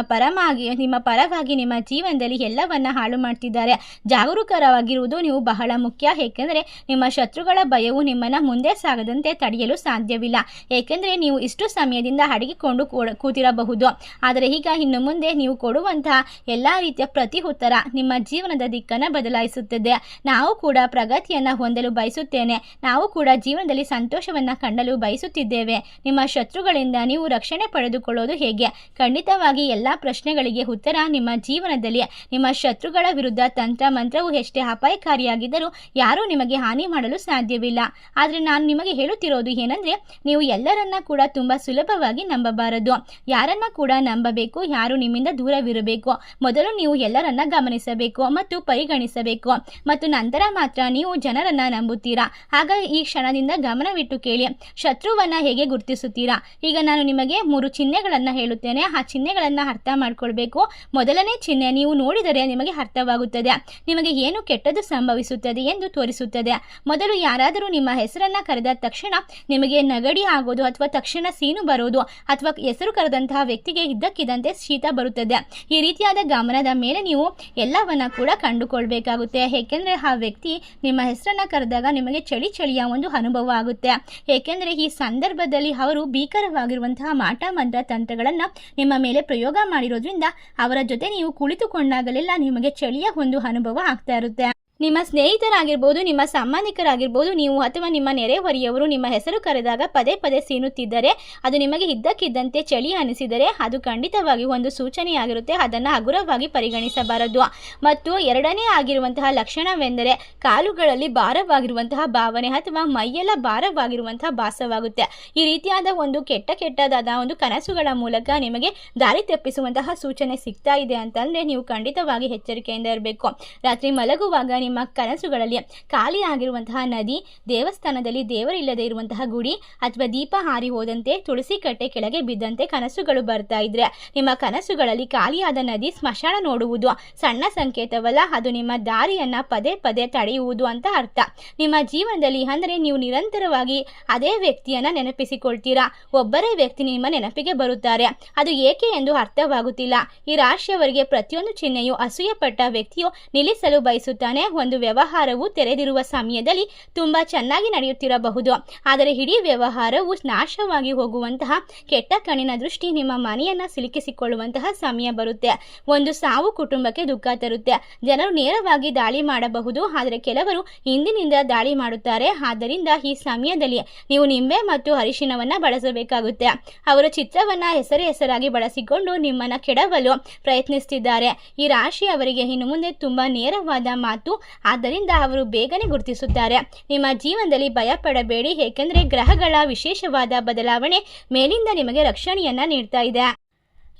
ಪರವಾಗಿ ನಿಮ್ಮ ಜೀವನದಲ್ಲಿ ಎಲ್ಲವನ್ನ ಹಾಳು ಮಾಡ್ತಿದ್ದಾರೆ. ಜಾಗರೂಕರಾಗಿರುವುದು ನೀವು ಬಹಳ ಮುಖ್ಯ. ಏಕೆಂದರೆ ನಿಮ್ಮ ಶತ್ರುಗಳ ಭಯವು ನಿಮ್ಮನ್ನ ಮುಂದೆ ಸಾಗದಂತೆ ತಡೆಯಲು ಸಾಧ್ಯವಿಲ್ಲ. ಏಕೆಂದರೆ ನೀವು ಇಷ್ಟು ಸಮಯದಿಂದ ಅಡಗಿಕೊಂಡು ಕೂತಿರಬಹುದು. ಆದರೆ ಈಗ ಇನ್ನು ಮುಂದೆ ನೀವು ಕೊಡುವಂತಹ ಎಲ್ಲಾ ರೀತಿಯ ಪ್ರತಿ ಉತ್ತರ ನಿಮ್ಮ ಜೀವನದ ದಿಕ್ಕನ್ನ ಬದಲಾಯಿಸುತ್ತದೆ. ನಾವು ಕೂಡ ಪ್ರಗತಿಯನ್ನ ಹೊಂದಲು ಬಯಸುತ್ತೇನೆ. ನಾವು ಕೂಡ ಜೀವನದಲ್ಲಿ ಸಂತೋಷವನ್ನ ಕಂಡಲು ಬಯಸುತ್ತಿದ್ದೇವೆ. ನಿಮ್ಮ ಶತ್ರುಗಳಿಂದ ನೀವು ರಕ್ಷಣೆ ಪಡೆದುಕೊಳ್ಳೋದು ಹೇಗೆ? ಖಂಡಿತವಾಗಿ ಎಲ್ಲಾ ಪ್ರಶ್ನೆಗಳಿಗೆ ಉತ್ತರ ನಿಮ್ಮ ಜೀವನದಲ್ಲಿ. ನಿಮ್ಮ ಶತ್ರುಗಳ ವಿರುದ್ಧ ತಂತ್ರ ಮಂತ್ರವು ಎಷ್ಟೇ ಅಪಾಯಕಾರಿಯಾಗಿದ್ದರೂ ಯಾರೂ ನಿಮಗೆ ಹಾನಿ ಮಾಡಲು ಸಾಧ್ಯವಿಲ್ಲ. ಆದರೆ ನಾನು ನಿಮಗೆ ಹೇಳುತ್ತಿರೋದು ಏನಂದ್ರೆ, ನೀವು ಎಲ್ಲರನ್ನ ಕೂಡ ತುಂಬಾ ಸುಲಭವಾಗಿ ನಂಬಬಾರದು. ಯಾರನ್ನ ಕೂಡ ನಂಬಬೇಕು, ಯಾರು ನಿಮ್ಮಿಂದ ದೂರವಿರಬೇಕು. ಮೊದಲು ನೀವು ಎಲ್ಲರನ್ನ ಗಮನಿಸಬೇಕು ಮತ್ತು ಪರಿಗಣಿಸಬೇಕು ಮತ್ತು ನಂತರ ಮಾತ್ರ ನೀವು ಜನರನ್ನ ನಂಬುತ್ತೀರಾ. ಆಗ ಈ ಕ್ಷಣದಿಂದ ಗಮನವಿಟ್ಟು ಕೇಳಿ, ಶತ್ರುವನ್ನ ಹೇಗೆ ಗುರುತಿಸುತ್ತೀರಾ? ಈಗ ನಾನು ನಿಮಗೆ 3 ಚಿಹ್ನೆಗಳನ್ನ ಹೇಳುತ್ತೇನೆ. ಆ ಚಿಹ್ನೆಗಳನ್ನ ಅರ್ಥ ಮಾಡ್ಕೊಳ್ಬೇಕು. ಮೊದಲನೇ ಚಿಹ್ನೆ ನೀವು ನೋಡಿದರೆ ನಿಮಗೆ ಅರ್ಥವಾಗುತ್ತದೆ. ನಿಮಗೆ ಏನು ಕೆಟ್ಟದ್ದು ಸಂಭವಿಸುತ್ತದೆ ಎಂದು ತೋರಿಸುತ್ತದೆ. ಮೊದಲು ಯಾರಾದರೂ ನಿಮ್ಮ ಹೆಸರನ್ನ ಕರೆದ ತಕ್ಷಣ ನಿಮಗೆ ನೆಗಡಿ ಆಗೋದು, ಅಥವಾ ತಕ್ಷಣ ಸೀನು ಬರೋದು, ಅಥವಾ ಹೆಸರು ಕರೆದಂತಹ ವ್ಯಕ್ತಿಗೆ ಇದ್ದಕ್ಕಿದ್ದಂತೆ ಶೀತ ಬರುತ್ತದೆ. ಈ ರೀತಿಯಾದ ಗಮನದ ಮೇಲೆ ನೀವು ಎಲ್ಲವನ್ನ ಕೂಡ ಕಂಡುಕೊಳ್ಬೇಕಾಗುತ್ತೆ. ಏಕೆಂದ್ರೆ ಆ ವ್ಯಕ್ತಿ ನಿಮ್ಮ ಹೆಸರನ್ನ ಕರೆದಾಗ ನಿಮಗೆ ಚಳಿಯ ಒಂದು ಅನುಭವ ಆಗುತ್ತೆ. ಏಕೆಂದರೆ ಈ ಸಂದರ್ಭದಲ್ಲಿ ಅವರು ಭೀಕರವಾಗಿರುವಂತಹ ಮಾಟ ಮಂತ್ರ ತಂತ್ರಗಳನ್ನ ನಿಮ್ಮ ಮೇಲೆ ಪ್ರಯೋಗ ಮಾಡಿರೋದ್ರಿಂದ ಅವರ ಜೊತೆ ನೀವು ಕುಳಿತುಕೊಂಡಾಗಲೆಲ್ಲ ನಿಮಗೆ ಚಳಿಯ ಒಂದು ಅನುಭವ ಆಗ್ತಾ ಇರುತ್ತೆ. ನಿಮ್ಮ ಸ್ನೇಹಿತರಾಗಿರ್ಬೋದು, ನಿಮ್ಮ ಸಂಬಂಧಿಕರಾಗಿರ್ಬೋದು, ನೀವು ಅಥವಾ ನಿಮ್ಮ ನೆರೆಹೊರೆಯವರು ನಿಮ್ಮ ಹೆಸರು ಕರೆದಾಗ ಪದೇ ಪದೇ ಸೀನುತ್ತಿದ್ದರೆ, ಅದು ನಿಮಗೆ ಇದ್ದಕ್ಕಿದ್ದಂತೆ ಚಳಿ ಅನಿಸಿದರೆ ಅದು ಖಂಡಿತವಾಗಿ ಒಂದು ಸೂಚನೆಯಾಗಿರುತ್ತೆ. ಅದನ್ನು ಹಗುರವಾಗಿ ಪರಿಗಣಿಸಬಾರದು. ಮತ್ತು ಎರಡನೇ ಆಗಿರುವಂತಹ ಲಕ್ಷಣವೆಂದರೆ ಕಾಲುಗಳಲ್ಲಿ ಭಾರವಾಗಿರುವಂತಹ ಭಾವನೆ ಅಥವಾ ಮೈಯೆಲ್ಲ ಭಾರವಾಗಿರುವಂತಹ ಭಾಸವಾಗುತ್ತೆ. ಈ ರೀತಿಯಾದ ಒಂದು ಕೆಟ್ಟದಾದ ಒಂದು ಕನಸುಗಳ ಮೂಲಕ ನಿಮಗೆ ದಾರಿ ತಪ್ಪಿಸುವಂತಹ ಸೂಚನೆ ಸಿಗ್ತಾ ಇದೆ ಅಂತಂದರೆ ನೀವು ಖಂಡಿತವಾಗಿ ಎಚ್ಚರಿಕೆಯಿಂದ ಇರಬೇಕು. ರಾತ್ರಿ ಮಲಗುವಾಗ ನಿಮ್ಮ ಕನಸುಗಳಲ್ಲಿ ಖಾಲಿ ಆಗಿರುವಂತಹ ನದಿ, ದೇವಸ್ಥಾನದಲ್ಲಿ ದೇವರಿಲ್ಲದೆ ಇರುವಂತಹ ಗುಡಿ, ಅಥವಾ ದೀಪ ಹಾರಿ ಹೋದಂತೆ, ತುಳಸಿ ಕಟ್ಟೆ ಕೆಳಗೆ ಬಿದ್ದಂತೆ ಕನಸುಗಳು ಬರ್ತಾ ಇದ್ರೆ, ನಿಮ್ಮ ಕನಸುಗಳಲ್ಲಿ ಖಾಲಿಯಾದ ನದಿ, ಸ್ಮಶಾನ ನೋಡುವುದು ಸಣ್ಣ ಸಂಕೇತವಲ್ಲ, ಅದು ನಿಮ್ಮ ದಾರಿಯನ್ನ ಪದೇ ಪದೇ ತಡೆಯುವುದು ಅಂತ ಅರ್ಥ. ನಿಮ್ಮ ಜೀವನದಲ್ಲಿ ಅಂದರೆ ನೀವು ನಿರಂತರವಾಗಿ ಅದೇ ವ್ಯಕ್ತಿಯನ್ನ ನೆನಪಿಸಿಕೊಳ್ತೀರಾ. ಒಬ್ಬರೇ ವ್ಯಕ್ತಿ ನಿಮ್ಮ ನೆನಪಿಗೆ ಬರುತ್ತಾರೆ. ಅದು ಏಕೆ ಎಂದು ಅರ್ಥವಾಗುತ್ತಿಲ್ಲ. ಈ ರಾಶಿಯವರಿಗೆ ಪ್ರತಿಯೊಂದು ಚಿಹ್ನೆಯು ಅಸೂಯೆಪಟ್ಟ ವ್ಯಕ್ತಿಯು ನಿಲ್ಲಿಸಲು ಬಯಸುತ್ತಾನೆ. ಒಂದು ವ್ಯವಹಾರವು ತೆರೆದಿರುವ ಸಮಯದಲ್ಲಿ ತುಂಬಾ ಚೆನ್ನಾಗಿ ನಡೆಯುತ್ತಿರಬಹುದು, ಆದರೆ ಇಡೀ ವ್ಯವಹಾರವು ನಾಶವಾಗಿ ಹೋಗುವಂತಹ ಕೆಟ್ಟ ಕಣ್ಣಿನ ದೃಷ್ಟಿ ನಿಮ್ಮ ಮನೆಯನ್ನ ಸಿಲುಕಿಸಿಕೊಳ್ಳುವಂತಹ ಸಮಯ ಬರುತ್ತೆ. ಒಂದು ಸಾವು ಕುಟುಂಬಕ್ಕೆ ದುಃಖ ತರುತ್ತೆ. ಜನರು ನೇರವಾಗಿ ದಾಳಿ ಮಾಡಬಹುದು, ಆದರೆ ಕೆಲವರು ಹಿಂದಿನಿಂದ ದಾಳಿ ಮಾಡುತ್ತಾರೆ. ಆದ್ದರಿಂದ ಈ ಸಮಯದಲ್ಲಿ ನೀವು ನಿಂಬೆ ಮತ್ತು ಅರಿಶಿನವನ್ನ ಬಳಸಬೇಕಾಗುತ್ತೆ. ಅವರ ಚಿತ್ರವನ್ನ ಹೆಸರಾಗಿ ಬಳಸಿಕೊಂಡು ನಿಮ್ಮನ್ನ ಕೆಡವಲು ಪ್ರಯತ್ನಿಸುತ್ತಿದ್ದಾರೆ. ಈ ರಾಶಿಯವರಿಗೆ ಇನ್ನು ಮುಂದೆ ತುಂಬಾ ನೇರವಾದ ಮಾತು, ಆದ್ದರಿಂದ ಅವರು ಬೇಗನೆ ಗುರುತಿಸುತ್ತಾರೆ. ನಿಮ್ಮ ಜೀವನದಲ್ಲಿ ಭಯ ಪಡಬೇಡಿ, ಏಕೆಂದರೆ ಗ್ರಹಗಳ ವಿಶೇಷವಾದ ಬದಲಾವಣೆ ಮೇಲಿಂದ ನಿಮಗೆ ರಕ್ಷಣೆಯನ್ನ ನೀಡ್ತಾ ಇದೆ.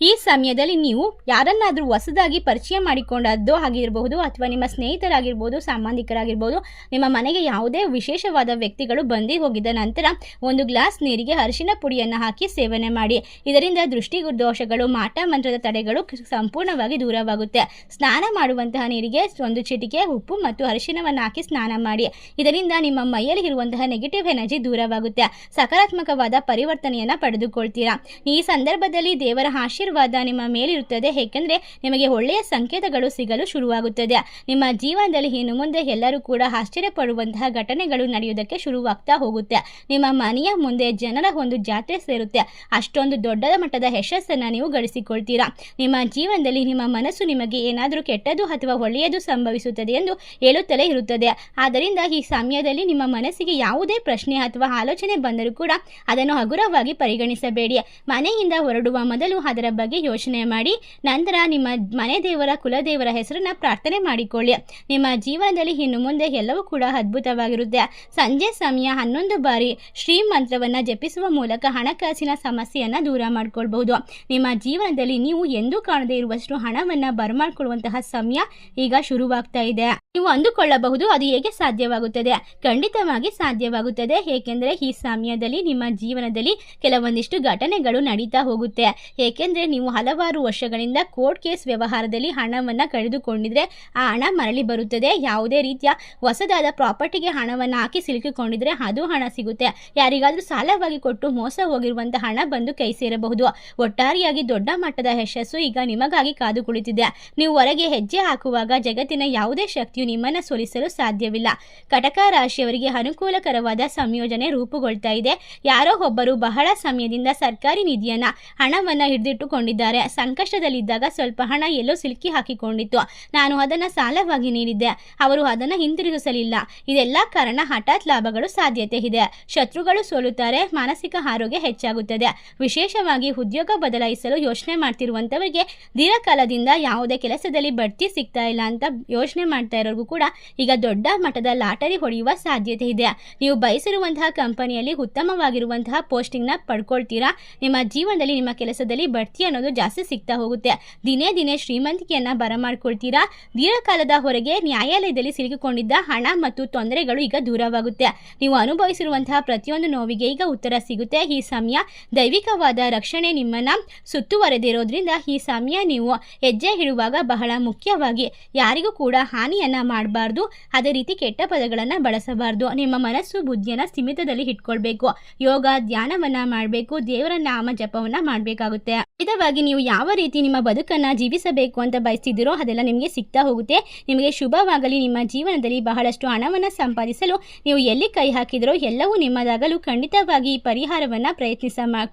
ಈ ಸಮಯದಲ್ಲಿ ನೀವು ಯಾರನ್ನಾದರೂ ಹೊಸದಾಗಿ ಪರಿಚಯ ಮಾಡಿಕೊಂಡದ್ದು ಆಗಿರಬಹುದು ಅಥವಾ ನಿಮ್ಮ ಸ್ನೇಹಿತರಾಗಿರ್ಬೋದು, ಸಂಬಂಧಿಕರಾಗಿರ್ಬೋದು, ನಿಮ್ಮ ಮನೆಗೆ ಯಾವುದೇ ವಿಶೇಷವಾದ ವ್ಯಕ್ತಿಗಳು ಬಂದು ಹೋಗಿದ್ದ ನಂತರ 1 ಗ್ಲಾಸ್ ನೀರಿಗೆ ಅರಿಶಿನ ಪುಡಿಯನ್ನು ಹಾಕಿ ಸೇವನೆ ಮಾಡಿ. ಇದರಿಂದ ದೃಷ್ಟಿ ದೋಷಗಳು, ಮಾಟ ಮಂತ್ರದ ತಡೆಗಳು ಸಂಪೂರ್ಣವಾಗಿ ದೂರವಾಗುತ್ತೆ. ಸ್ನಾನ ಮಾಡುವಂತಹ ನೀರಿಗೆ 1 ಚಿಟಿಕೆ ಉಪ್ಪು ಮತ್ತು ಅರಿಶಿನವನ್ನು ಹಾಕಿ ಸ್ನಾನ ಮಾಡಿ. ಇದರಿಂದ ನಿಮ್ಮ ಮೈಯಲ್ಲಿ ಇರುವಂತಹ ನೆಗೆಟಿವ್ ಎನರ್ಜಿ ದೂರವಾಗುತ್ತೆ. ಸಕಾರಾತ್ಮಕವಾದ ಪರಿವರ್ತನೆಯನ್ನು ಪಡೆದುಕೊಳ್ತೀರಾ. ಈ ಸಂದರ್ಭದಲ್ಲಿ ದೇವರ ಆಶೀರ್ವಾದ ನಿಮ್ಮ ಮೇಲಿರುತ್ತದೆ. ಏಕೆಂದರೆ ನಿಮಗೆ ಒಳ್ಳೆಯ ಸಂಕೇತಗಳು ಸಿಗಲು ಶುರುವಾಗುತ್ತದೆ. ನಿಮ್ಮ ಜೀವನದಲ್ಲಿ ಇನ್ನು ಮುಂದೆ ಎಲ್ಲರೂ ಕೂಡ ಆಶ್ಚರ್ಯಪಡುವಂತಹ ಘಟನೆಗಳು ನಡೆಯುವುದಕ್ಕೆ ಶುರುವಾಗ್ತಾ ಹೋಗುತ್ತೆ. ನಿಮ್ಮ ಮನೆಯ ಮುಂದೆ ಜನರ ಒಂದು ಜಾತ್ರೆ ಸೇರುತ್ತೆ. ಅಷ್ಟೊಂದು ದೊಡ್ಡ ಮಟ್ಟದ ಯಶಸ್ಸನ್ನು ನೀವು ಗಳಿಸಿಕೊಳ್ತೀರಾ. ನಿಮ್ಮ ಜೀವನದಲ್ಲಿ ನಿಮ್ಮ ಮನಸ್ಸು ನಿಮಗೆ ಏನಾದರೂ ಕೆಟ್ಟದ್ದು ಅಥವಾ ಒಳ್ಳೆಯದು ಸಂಭವಿಸುತ್ತದೆ ಎಂದು ಹೇಳುತ್ತಲೇ ಇರುತ್ತದೆ. ಆದ್ದರಿಂದ ಈ ಸಮಯದಲ್ಲಿ ನಿಮ್ಮ ಮನಸ್ಸಿಗೆ ಯಾವುದೇ ಪ್ರಶ್ನೆ ಅಥವಾ ಆಲೋಚನೆ ಬಂದರೂ ಕೂಡ ಅದನ್ನು ಹಗುರವಾಗಿ ಪರಿಗಣಿಸಬೇಡಿ. ಮನೆಯಿಂದ ಹೊರಡುವ ಮೊದಲು ಅದರ ಬಗ್ಗೆ ಯೋಚನೆ ಮಾಡಿ. ನಂತರ ನಿಮ್ಮ ಮನೆ ದೇವರ, ಕುಲದೇವರ ಹೆಸರನ್ನ ಪ್ರಾರ್ಥನೆ ಮಾಡಿಕೊಳ್ಳಿ. ನಿಮ್ಮ ಜೀವನದಲ್ಲಿ ಇನ್ನು ಮುಂದೆ ಎಲ್ಲವೂ ಕೂಡ ಅದ್ಭುತವಾಗಿರುತ್ತೆ. ಸಂಜೆ ಸಮಯ 11 ಬಾರಿ ಶ್ರೀ ಮಂತ್ರವನ್ನು ಜಪಿಸುವ ಮೂಲಕ ಹಣಕಾಸಿನ ಸಮಸ್ಯೆಯನ್ನು ದೂರ ಮಾಡಿಕೊಳ್ಬಹುದು. ನಿಮ್ಮ ಜೀವನದಲ್ಲಿ ನೀವು ಎಂದೂ ಕಾಣದೇ ಇರುವಷ್ಟು ಹಣವನ್ನು ಬರಮಾಡಿಕೊಳ್ಳುವಂತಹ ಸಮಯ ಈಗ ಶುರುವಾಗ್ತಾ ಇದೆ. ನೀವು ಅಂದುಕೊಳ್ಳಬಹುದು ಅದು ಹೇಗೆ ಸಾಧ್ಯವಾಗುತ್ತದೆ? ಖಂಡಿತವಾಗಿ ಸಾಧ್ಯವಾಗುತ್ತದೆ. ಏಕೆಂದರೆ ಈ ಸಮಯದಲ್ಲಿ ನಿಮ್ಮ ಜೀವನದಲ್ಲಿ ಕೆಲವೊಂದಿಷ್ಟು ಘಟನೆಗಳು ನಡೀತಾ ಹೋಗುತ್ತೆ. ಏಕೆಂದರೆ ನೀವು ಹಲವಾರು ವರ್ಷಗಳಿಂದ ಕೋರ್ಟ್ ಕೇಸ್ ವ್ಯವಹಾರದಲ್ಲಿ ಹಣವನ್ನು ಕಳೆದುಕೊಂಡಿದ್ರೆ ಆ ಹಣ ಮರಳಿ ಬರುತ್ತದೆ. ಯಾವುದೇ ರೀತಿಯ ಹೊಸದಾದ ಪ್ರಾಪರ್ಟಿಗೆ ಹಣವನ್ನು ಹಾಕಿ ಸಿಲುಕಿಕೊಂಡಿದ್ರೆ ಅದು ಹಣ ಸಿಗುತ್ತೆ. ಯಾರಿಗಾದರೂ ಸಾಲವಾಗಿ ಕೊಟ್ಟು ಮೋಸ ಹೋಗಿರುವಂತಹ ಹಣ ಬಂದು ಕೈ ಸೇರಬಹುದು. ಒಟ್ಟಾರೆಯಾಗಿ ದೊಡ್ಡ ಮಟ್ಟದ ಯಶಸ್ಸು ಈಗ ನಿಮಗಾಗಿ ಕಾದು ಕುಳಿತಿದೆ. ನೀವು ಹೊರಗೆ ಹೆಜ್ಜೆ ಹಾಕುವಾಗ ಜಗತ್ತಿನ ಯಾವುದೇ ಶಕ್ತಿಯು ನಿಮ್ಮನ್ನು ಸೋಲಿಸಲು ಸಾಧ್ಯವಿಲ್ಲ. ಕಟಕ ರಾಶಿಯವರಿಗೆ ಅನುಕೂಲಕರವಾದ ಸಂಯೋಜನೆ ರೂಪುಗೊಳ್ತಾ ಇದೆ. ಯಾರೋ ಒಬ್ಬರು ಬಹಳ ಸಮಯದಿಂದ ಸರ್ಕಾರಿ ನಿಧಿಯನ್ನ ಹಣವನ್ನು ಹಿಡಿದಿಟ್ಟುಕೊಂಡಿದ್ದಾರೆ. ಸಂಕಷ್ಟದಲ್ಲಿದ್ದಾಗ ಸ್ವಲ್ಪ ಹಣ ಎಲ್ಲೋ ಸಿಲುಕಿ ಹಾಕಿಕೊಂಡಿತ್ತು. ನಾನು ಅದನ್ನು ಸಾಲವಾಗಿ ನೀಡಿದ್ದೆ, ಅವರು ಅದನ್ನು ಹಿಂತಿರುಗಿಸಲಿಲ್ಲ. ಇದೆಲ್ಲ ಕಾರಣ ಹಠಾತ್ ಲಾಭಗಳು ಸಾಧ್ಯತೆ ಇದೆ. ಶತ್ರುಗಳು ಸೋಲುತ್ತಾರೆ. ಮಾನಸಿಕ ಆರೋಗ್ಯ ಹೆಚ್ಚಾಗುತ್ತದೆ. ವಿಶೇಷವಾಗಿ ಉದ್ಯೋಗ ಬದಲಾಯಿಸಲು ಯೋಚನೆ ಮಾಡ್ತಿರುವಂಥವರಿಗೆ ದೀರ್ಘಕಾಲದಿಂದ ಯಾವುದೇ ಕೆಲಸದಲ್ಲಿ ಬಡ್ತಿ ಸಿಗ್ತಾ ಇಲ್ಲ ಅಂತ ಯೋಚನೆ ಮಾಡ್ತಾ ಇರೋರಿಗೂ ಕೂಡ ಈಗ ದೊಡ್ಡ ಮಟ್ಟದ ಲಾಟರಿ ಹೊಡೆಯುವ ಸಾಧ್ಯತೆ ಇದೆ. ನೀವು ಬಯಸಿರುವಂತಹ ಕಂಪನಿಯಲ್ಲಿ ಉತ್ತಮವಾಗಿರುವಂತಹ ಪೋಸ್ಟಿಂಗ್ನ ಪಡ್ಕೊಳ್ತೀರಾ. ನಿಮ್ಮ ಜೀವನದಲ್ಲಿ ನಿಮ್ಮ ಕೆಲಸದಲ್ಲಿ ಬಡ್ತಿ ಅನ್ನೋದು ಜಾಸ್ತಿ ಸಿಗ್ತಾ ಹೋಗುತ್ತೆ. ದಿನೇ ದಿನೇ ಶ್ರೀಮಂತಿಕೆಯನ್ನು ಬರಮಾಡ್ಕೊಳ್ತೀರಾ. ದೀರ್ಘಕಾಲದ ಹೊರಗೆ ನ್ಯಾಯಾಲಯದಲ್ಲಿ ಸಿಲುಕಿಕೊಂಡಿದ್ದ ಹಣ ಮತ್ತು ತೊಂದರೆಗಳು ಈಗ ದೂರವಾಗುತ್ತೆ. ನೀವು ಅನುಭವಿಸಿರುವಂತಹ ಪ್ರತಿಯೊಂದು ನೋವಿಗೆ ಈಗ ಉತ್ತರ ಸಿಗುತ್ತೆ. ಈ ಸಮಯ ದೈವಿಕವಾದ ರಕ್ಷಣೆ ನಿಮ್ಮನ್ನ ಸುತ್ತುವರೆದಿರೋದ್ರಿಂದ ಈ ಸಮಯ ನೀವು ಹೆಜ್ಜೆ ಇಡುವಾಗ ಬಹಳ ಮುಖ್ಯವಾಗಿ ಯಾರಿಗೂ ಕೂಡ ಹಾನಿಯನ್ನ ಮಾಡಬಾರ್ದು. ಅದೇ ರೀತಿ ಕೆಟ್ಟ ಪದಗಳನ್ನು ಬಳಸಬಾರ್ದು. ನಿಮ್ಮ ಮನಸ್ಸು ಬುದ್ಧಿಯನ್ನು ಸೀಮಿತದಲ್ಲಿ ಇಟ್ಕೊಳ್ಬೇಕು. ಯೋಗ ಧ್ಯಾನವನ್ನ ಮಾಡಬೇಕು. ದೇವರ ನಾಮ ಜಪವನ್ನ ಮಾಡಬೇಕಾಗುತ್ತೆ. ಇದವಾಗಿ ನೀವು ಯಾವ ರೀತಿ ನಿಮ್ಮ ಬದುಕನ್ನ ಜೀವಿಸಬೇಕು ಅಂತ ಬಯಸ್ತಿದ್ದೀರೋ ಅದೆಲ್ಲ ನಿಮಗೆ ಸಿಗ್ತಾ ಹೋಗುತ್ತೆ. ನಿಮಗೆ ಶುಭವಾಗಲಿ. ನಿಮ್ಮ ಜೀವನದಲ್ಲಿ ಬಹಳಷ್ಟು ಹಣವನ್ನು ಸಂಪಾದಿಸಲು ನೀವು ಎಲ್ಲಿ ಕೈ ಹಾಕಿದ್ರೋ ಎಲ್ಲವೂ ನಿಮ್ಮದಾಗಲು ಖಂಡಿತವಾಗಿ ಈ ಪರಿಹಾರವನ್ನ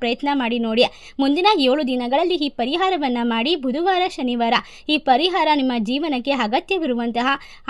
ಪ್ರಯತ್ನ ಮಾಡಿ ನೋಡಿ. ಮುಂದಿನ 7 ದಿನಗಳಲ್ಲಿ ಈ ಪರಿಹಾರವನ್ನ ಮಾಡಿ. ಬುಧವಾರ, ಶನಿವಾರ ಈ ಪರಿಹಾರ ನಿಮ್ಮ ಜೀವನಕ್ಕೆ ಅಗತ್ಯವಿರುವಂತಹ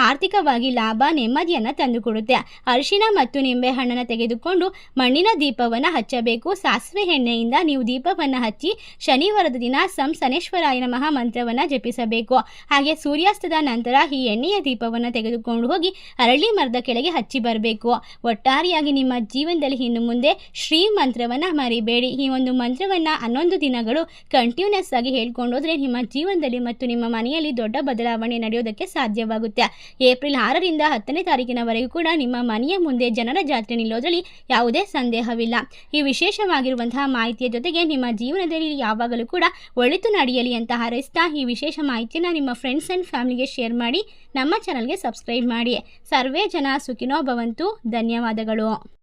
ಆರ್ಥಿಕವಾಗಿ ಲಾಭ, ನೆಮ್ಮದಿಯನ್ನು ತಂದುಕೊಡುತ್ತೆ. ಅರಿಶಿನ ಮತ್ತು ನಿಂಬೆ ಹಣ್ಣನ್ನು ತೆಗೆದುಕೊಂಡು ಮಣ್ಣಿನ ದೀಪವನ್ನು ಹಚ್ಚಬೇಕು. ಸಾಸಿವೆ ಎಣ್ಣೆಯಿಂದ ನೀವು ದೀಪವನ್ನು ಹಚ್ಚಿ ಶನಿವಾರದ ದಿನ ಶನೇಶ್ವರಾಯ ನಮಃ ಮಂತ್ರವನ್ನು ಜಪಿಸಬೇಕು. ಹಾಗೆ ಸೂರ್ಯಾಸ್ತದ ನಂತರ ಈ ಎಣ್ಣೆಯ ದೀಪವನ್ನು ತೆಗೆದುಕೊಂಡು ಹೋಗಿ ಅರಳಿ ಮರದ ಕೆಳಗೆ ಹಚ್ಚಿ ಬರಬೇಕು. ಒಟ್ಟಾರೆಯಾಗಿ ನಿಮ್ಮ ಜೀವನದಲ್ಲಿ ಇನ್ನು ಮುಂದೆ ಶ್ರೀ ಮಂತ್ರವನ್ನು ಮರಿಬೇಡಿ. ಈ ಒಂದು ಮಂತ್ರವನ್ನು 11 ದಿನಗಳು ಕಂಟಿನ್ಯೂಸ್ ಆಗಿ ಹೇಳ್ಕೊಂಡೋದ್ರೆ ನಿಮ್ಮ ಜೀವನದಲ್ಲಿ ಮತ್ತು ನಿಮ್ಮ ಮನೆಯಲ್ಲಿ ದೊಡ್ಡ ಬದಲಾವಣೆ ನಡೆಯೋದಕ್ಕೆ ಸಾಧ್ಯವಾಗುತ್ತೆ. ಏಪ್ರಿಲ್ 6ರಿಂದ 10ನೇ ತಾರೀಕಿನವರೆಗೂ ಕೂಡ ನಿಮ್ಮ ಮನೆಯ ಮುಂದೆ ಜನರ ಜಾತ್ರೆ ನಿಲ್ಲೋದ್ರಲ್ಲಿ ಯಾವುದೇ ಸಂದೇಹವಿಲ್ಲ. ಈ ವಿಶೇಷವಾಗಿರುವಂತಹ ಮಾಹಿತಿಯ ಜೊತೆಗೆ ನಿಮ್ಮ ಜೀವನದಲ್ಲಿ ಯಾವಾಗಲೂ ಕೂಡ ಒಳಿತು ನಡೆಯಲಿ ಅಂತ ಹಾರೈಸ್ತಾ ಈ ವಿಶೇಷ ಮಾಹಿತಿಯನ್ನು ನಿಮ್ಮ ಫ್ರೆಂಡ್ಸ್ ಆ್ಯಂಡ್ ಫ್ಯಾಮಿಲಿಗೆ ಶೇರ್ ಮಾಡಿ. ನಮ್ಮ ಚಾನಲ್ಗೆ ಸಬ್ಸ್ಕ್ರೈಬ್ ಮಾಡಿ. ಸರ್ವೇ ಜನ ಸುಖಿನೋ ಭವಂತು. ಧನ್ಯವಾದಗಳು.